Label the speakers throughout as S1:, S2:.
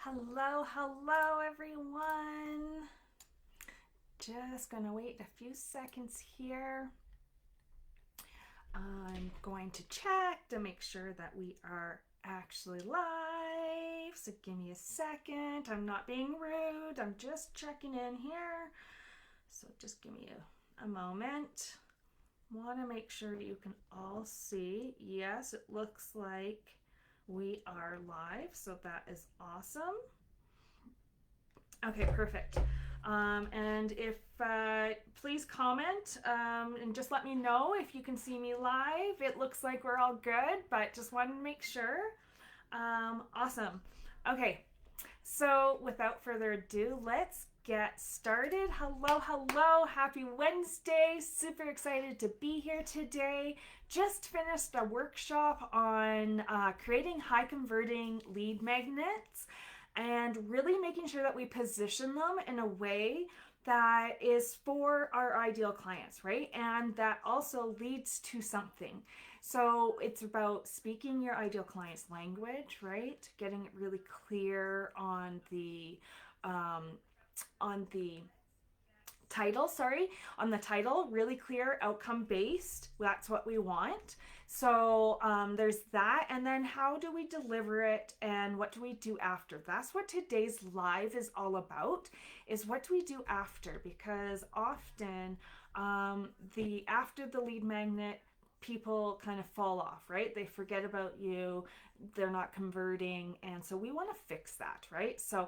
S1: Hello, hello everyone. Just gonna wait a few seconds here. I'm going to check to make sure that we are actually live. So give me a second. I'm not being rude. I'm just checking in here. So just give me a moment. Want to make sure you can all see. Yes, it looks like we are live. So that is awesome. Okay, perfect. And if please comment and just let me know if you can see me live. It looks like we're all good, but just wanted to make sure. Awesome. Okay, so without further ado, let's get started. Hello, hello. Happy Wednesday. Super excited to be here today. Just finished a workshop on creating high converting lead magnets and really making sure that we position them in a way that is for our ideal clients, right? And that also leads to something. So it's about speaking your ideal client's language, right? Getting it really clear on the on the title, really clear, outcome based. That's what we want. So there's that. And then how do we deliver it and what do we do after? That's what today's live is all about, is what do we do after? Because often the after the lead magnet, people kind of fall off, right? They forget about you, they're not converting. And so we want to fix that, right? So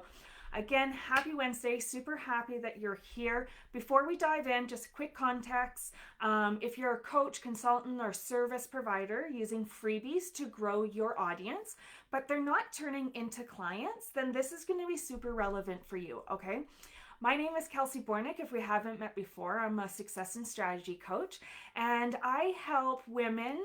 S1: again, happy Wednesday. Super happy that you're here. Before we dive in, just quick context. If you're a coach, consultant, or service provider using freebies to grow your audience, but they're not turning into clients, then this is going to be super relevant for you, okay? My name is Kelsey Bornyk. If we haven't met before, I'm a success and strategy coach, and I help women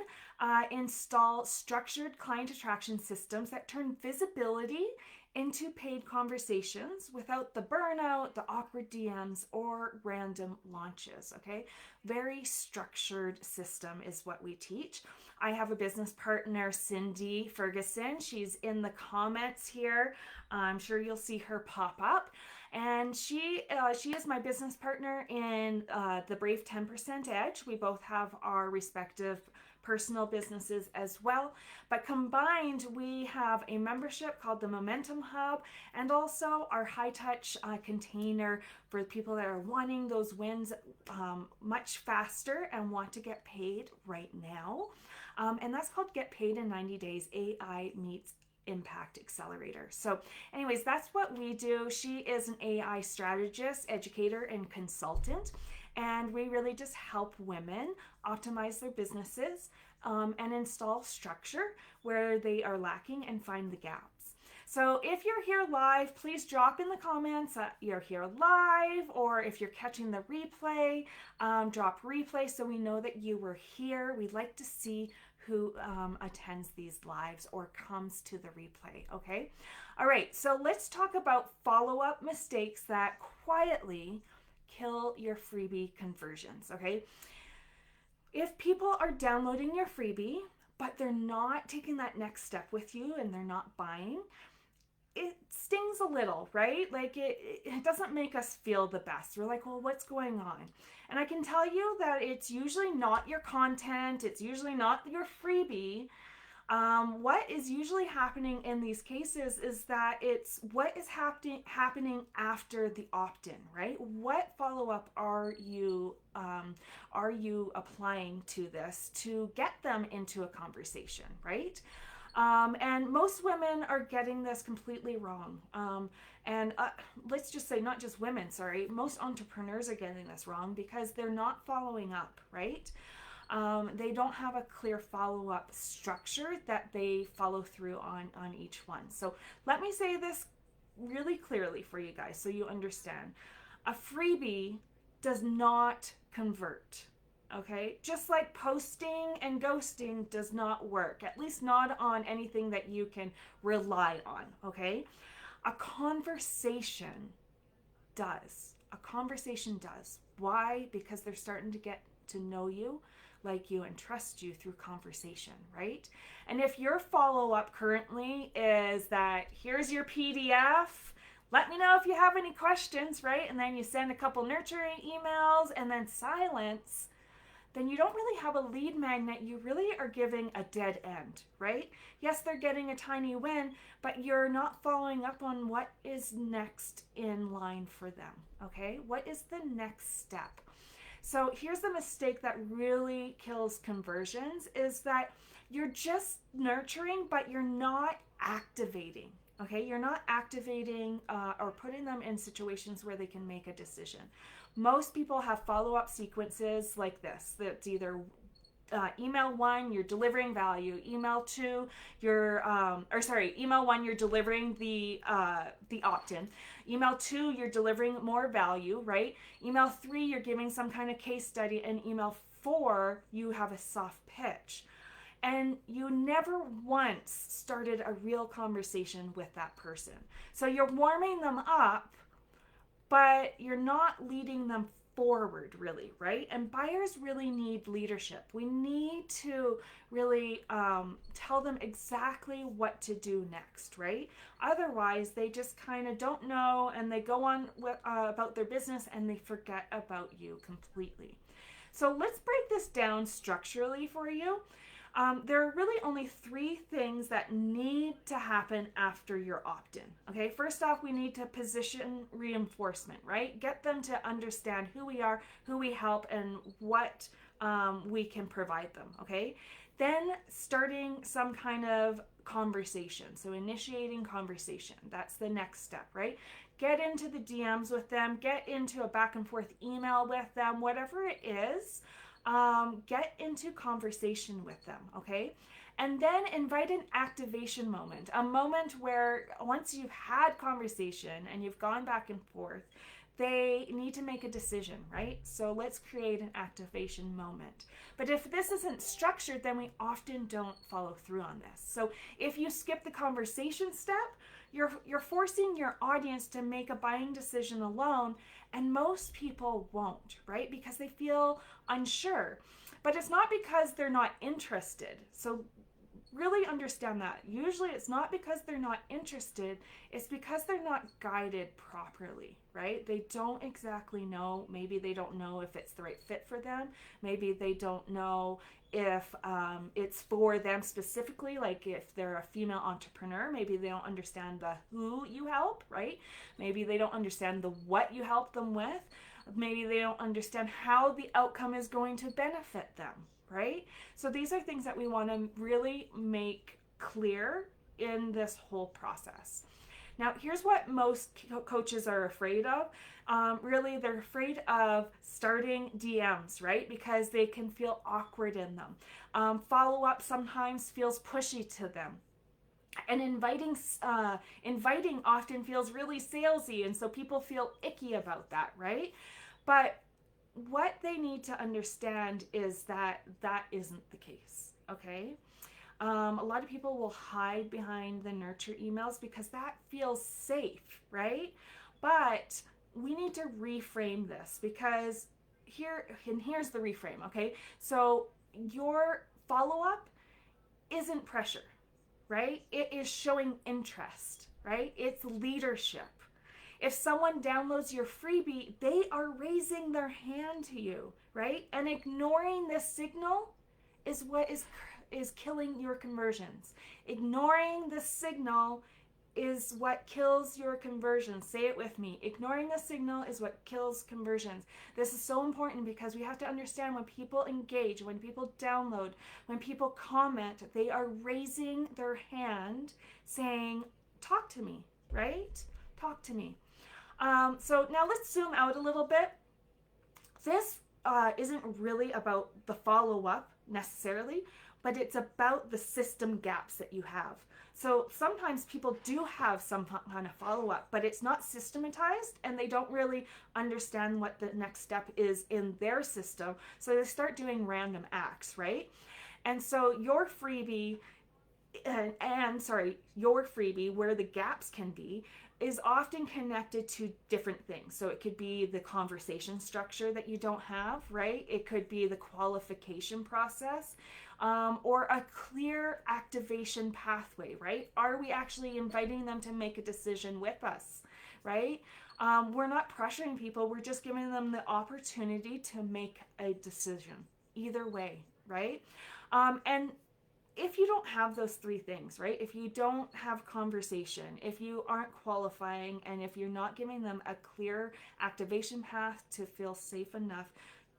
S1: install structured client attraction systems that turn visibility into paid conversations without the burnout, the awkward DMs, or random launches. Okay, very structured system is what we teach. I have a business partner, Cindy Ferguson. She's in the comments here. I'm sure you'll see her pop up. And she is my business partner in the Brave 10% Edge. We both have our respective personal businesses as well. But combined, we have a membership called the Momentum Hub and also our high touch container for people that are wanting those wins much faster and want to get paid right now. And that's called Get Paid in 90 Days AI Meets Impact Accelerator. So anyways, that's what we do. She is an AI strategist, educator, and consultant. And we really just help women optimize their businesses and install structure where they are lacking and find the gaps. So if you're here live, please drop in the comments that you're here live, or if you're catching the replay, drop replay so we know that you were here. We'd like to see who attends these lives or comes to the replay, okay? All right, so let's talk about follow-up mistakes that quietly kill your freebie conversions, okay? If people are downloading your freebie, but they're not taking that next step with you and they're not buying, it stings a little, right? Like it doesn't make us feel the best. We're like, well, what's going on? And I can tell you that it's usually not your content. It's usually not your freebie. What is usually happening in these cases is that it's what is happening after the opt-in, right? What follow-up are you applying to this to get them into a conversation, right? And most women are getting this completely wrong. And let's just say, not just women, sorry, most entrepreneurs are getting this wrong because they're not following up, right? They don't have a clear follow-up structure that they follow through on each one. So let me say this really clearly for you guys so you understand. A freebie does not convert. Okay, just like posting and ghosting does not work, at least not on anything that you can rely on. Okay, a conversation does. A conversation does. Why? Because they're starting to get to know you, like you, and trust you through conversation, right? And if your follow-up currently is that here's your PDF, let me know if you have any questions, right? And then you send a couple nurturing emails and then silence, then you don't really have a lead magnet. You really are giving a dead end, right? Yes, they're getting a tiny win, but you're not following up on what is next in line for them, okay? What is the next step? So here's the mistake that really kills conversions is that you're just nurturing, but you're not activating, okay? You're not activating or putting them in situations where they can make a decision. Most people have follow-up sequences like this. That's either email 1, you're delivering value. Email 2, email 1, you're delivering the opt-in. Email 2, you're delivering more value, right? Email 3, you're giving some kind of case study. And email 4, you have a soft pitch. And you never once started a real conversation with that person. So you're warming them up, but you're not leading them forward, really, right? And buyers really need leadership. We need to really tell them exactly what to do next, right? Otherwise, they just kind of don't know, and they go on about their business and they forget about you completely. So let's break this down structurally for you. There are really only 3 things that need to happen after your opt-in. Okay, first off, we need to position reinforcement, right? Get them to understand who we are, who we help, and what we can provide them. Okay, then starting some kind of conversation. So initiating conversation. That's the next step, right? Get into the DMs with them, get into a back and forth email with them, whatever it is. Get into conversation with them, okay? And then invite an activation moment, a moment where once you've had conversation and you've gone back and forth, they need to make a decision, right? So let's create an activation moment. But if this isn't structured, then we often don't follow through on this. So if you skip the conversation step, you're forcing your audience to make a buying decision alone, and most people won't, right? Because they feel unsure. But it's not because they're not interested. So really understand that. Usually it's not because they're not interested, it's because they're not guided properly, right? They don't exactly know. Maybe they don't know if it's the right fit for them. Maybe they don't know if it's for them specifically, like if they're a female entrepreneur, maybe they don't understand the who you help, right? Maybe they don't understand the what you help them with. Maybe they don't understand how the outcome is going to benefit them, right? So these are things that we want to really make clear in this whole process. Now, here's what most coaches are afraid of. Really, they're afraid of starting DMs, right? Because they can feel awkward in them. Follow-up sometimes feels pushy to them. And inviting often feels really salesy, and so people feel icky about that, right? But what they need to understand is that that isn't the case, okay? A lot of people will hide behind the nurture emails because that feels safe, right? But we need to reframe this because here's the reframe, okay? So your follow-up isn't pressure, right? It is showing interest, right? It's leadership. If someone downloads your freebie, they are raising their hand to you, right? And ignoring this signal is what is killing your conversions. Ignoring the signal is what kills your conversions. Say it with me. Ignoring the signal is what kills conversions. This is so important because we have to understand when people engage, when people download, when people comment, they are raising their hand saying, talk to me, right? Talk to me. So now let's zoom out a little bit. This isn't really about the follow-up necessarily, but it's about the system gaps that you have. So sometimes people do have some kind of follow-up, but it's not systematized and they don't really understand what the next step is in their system. So they start doing random acts, right? And so your freebie, your freebie, where the gaps can be, is often connected to different things. So it could be the conversation structure that you don't have, right? It could be the qualification process, or a clear activation pathway, right? Are we actually inviting them to make a decision with us, right? We're not pressuring people, we're just giving them the opportunity to make a decision, either way, right? And if you don't have those three things, right? If you don't have conversation, if you aren't qualifying, and if you're not giving them a clear activation path to feel safe enough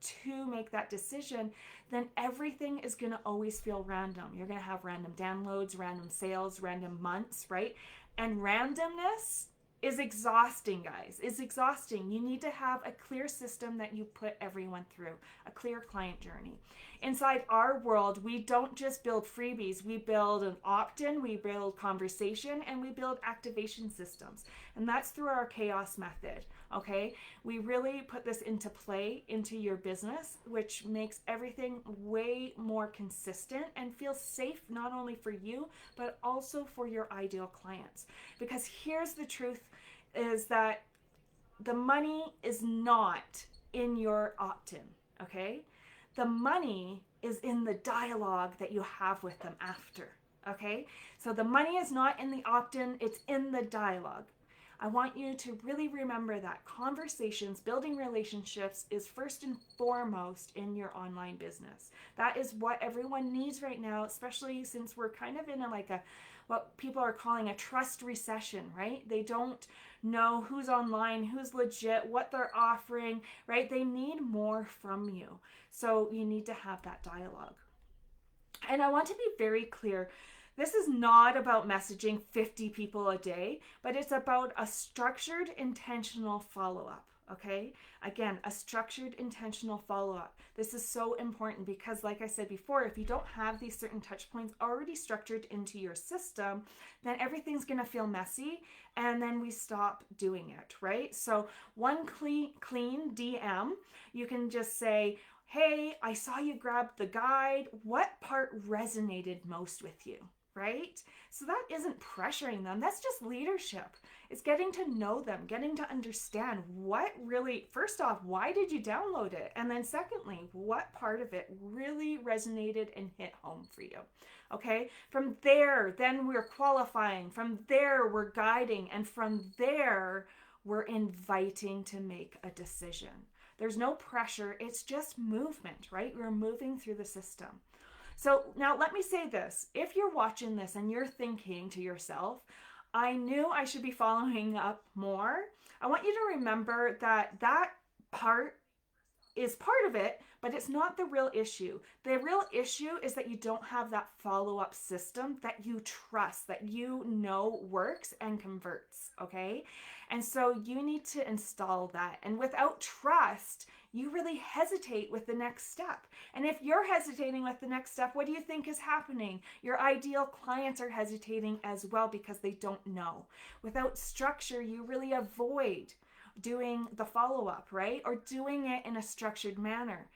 S1: to make that decision, then everything is going to always feel random. You're going to have random downloads, random sales, random months, right? And randomness is exhausting, guys. It's exhausting. You need to have a clear system that you put everyone through, a clear client journey. Inside our world, we don't just build freebies. We build an opt-in, we build conversation, and we build activation systems. And that's through our chaos method, okay? We really put this into play into your business, which makes everything way more consistent and feels safe, not only for you, but also for your ideal clients. Because here's the truth, is that the money is not in your opt-in, okay? The money is in the dialogue that you have with them after, okay? So the money is not in the opt-in, it's in the dialogue. I want you to really remember that conversations, building relationships is first and foremost in your online business. That is what everyone needs right now, especially since we're kind of in what people are calling a trust recession, right? They don't know who's online, who's legit, what they're offering, right? They need more from you. So you need to have that dialogue. And I want to be very clear. This is not about messaging 50 people a day, but it's about a structured, intentional follow-up, okay? Again, a structured, intentional follow-up. This is so important because, like I said before, if you don't have these certain touch points already structured into your system, then everything's gonna feel messy, and then we stop doing it, right? So one clean DM, you can just say, hey, I saw you grab the guide. What part resonated most with you? Right? So that isn't pressuring them. That's just leadership. It's getting to know them, getting to understand what really, first off, why did you download it? And then secondly, what part of it really resonated and hit home for you? Okay? From there, then we're qualifying. From there, we're guiding. And from there, we're inviting to make a decision. There's no pressure. It's just movement, right? We're moving through the system. So now let me say this. If you're watching this and you're thinking to yourself, I knew I should be following up more, I want you to remember that that part is part of it, but it's not the real issue. The real issue is that you don't have that follow-up system that you trust, that you know works and converts, okay? And so you need to install that. And without trust, you really hesitate with the next step. And if you're hesitating with the next step, what do you think is happening? Your ideal clients are hesitating as well because they don't know. Without structure, you really avoid doing the follow-up, right? Or doing it in a structured manner.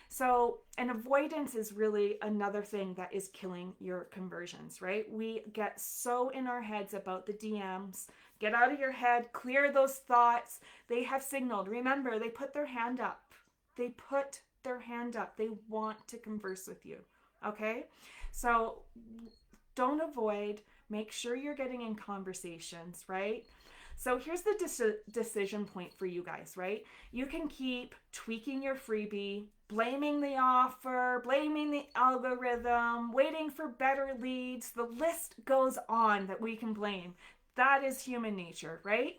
S1: So, and avoidance is really another thing that is killing your conversions, right? We get so in our heads about the DMs. Get out of your head, clear those thoughts. They have signaled. Remember, they put their hand up. They put their hand up. They want to converse with you, okay? So don't avoid. Make sure you're getting in conversations, right? So here's the decision point for you guys, right? You can keep tweaking your freebie, blaming the offer, blaming the algorithm, waiting for better leads. The list goes on that we can blame. That is human nature, right?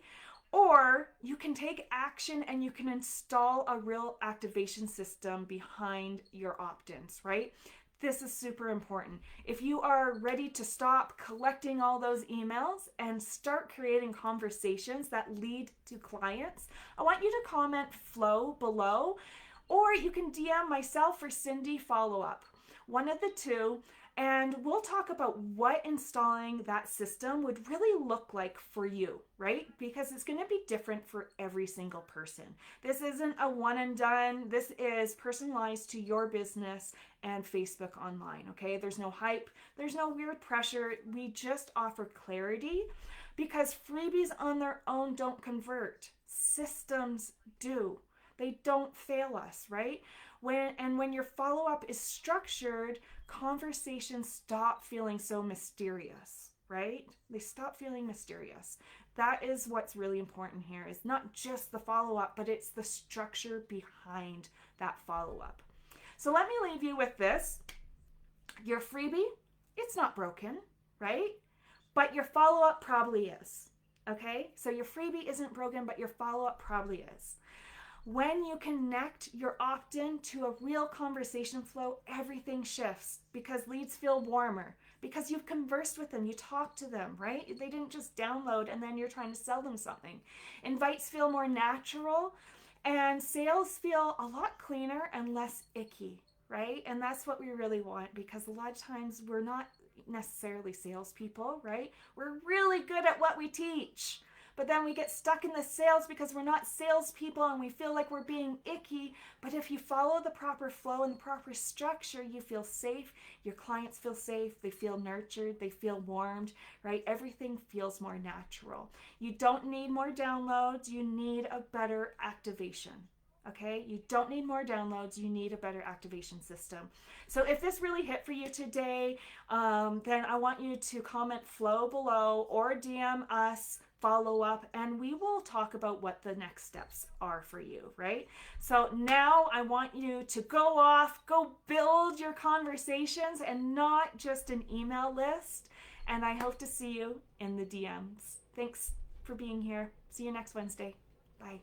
S1: Or you can take action and you can install a real activation system behind your opt-ins, right? This is super important. If you are ready to stop collecting all those emails and start creating conversations that lead to clients, I want you to comment flow below, or you can DM myself or Cindy follow up. One of the two. And we'll talk about what installing that system would really look like for you, right? Because it's going to be different for every single person. This isn't a one and done. This is personalized to your business and Facebook online, okay? There's no hype. There's no weird pressure. We just offer clarity because freebies on their own don't convert. Systems do. They don't fail us, right? When your follow-up is structured, conversations stop feeling so mysterious, right? They stop feeling mysterious. That is what's really important here, is not just the follow-up, but it's the structure behind that follow-up. So let me leave you with this. Your freebie, it's not broken, right? But your follow-up probably is, okay? So your freebie isn't broken, but your follow-up probably is. When you connect your opt-in to a real conversation flow, everything shifts because leads feel warmer, because you've conversed with them, you talked to them, right? They didn't just download and then you're trying to sell them something. Invites feel more natural and sales feel a lot cleaner and less icky, right? And that's what we really want, because a lot of times we're not necessarily salespeople, right? We're really good at what we teach. But then we get stuck in the sales because we're not salespeople and we feel like we're being icky. But if you follow the proper flow and the proper structure, you feel safe. Your clients feel safe. They feel nurtured. They feel warmed, right? Everything feels more natural. You don't need more downloads. You need a better activation. Okay, you don't need more downloads. You need a better activation system. So if this really hit for you today, then I want you to comment flow below or DM us, follow up, and we will talk about what the next steps are for you, right? So now I want you to go off, go build your conversations and not just an email list. And I hope to see you in the DMs. Thanks for being here. See you next Wednesday. Bye.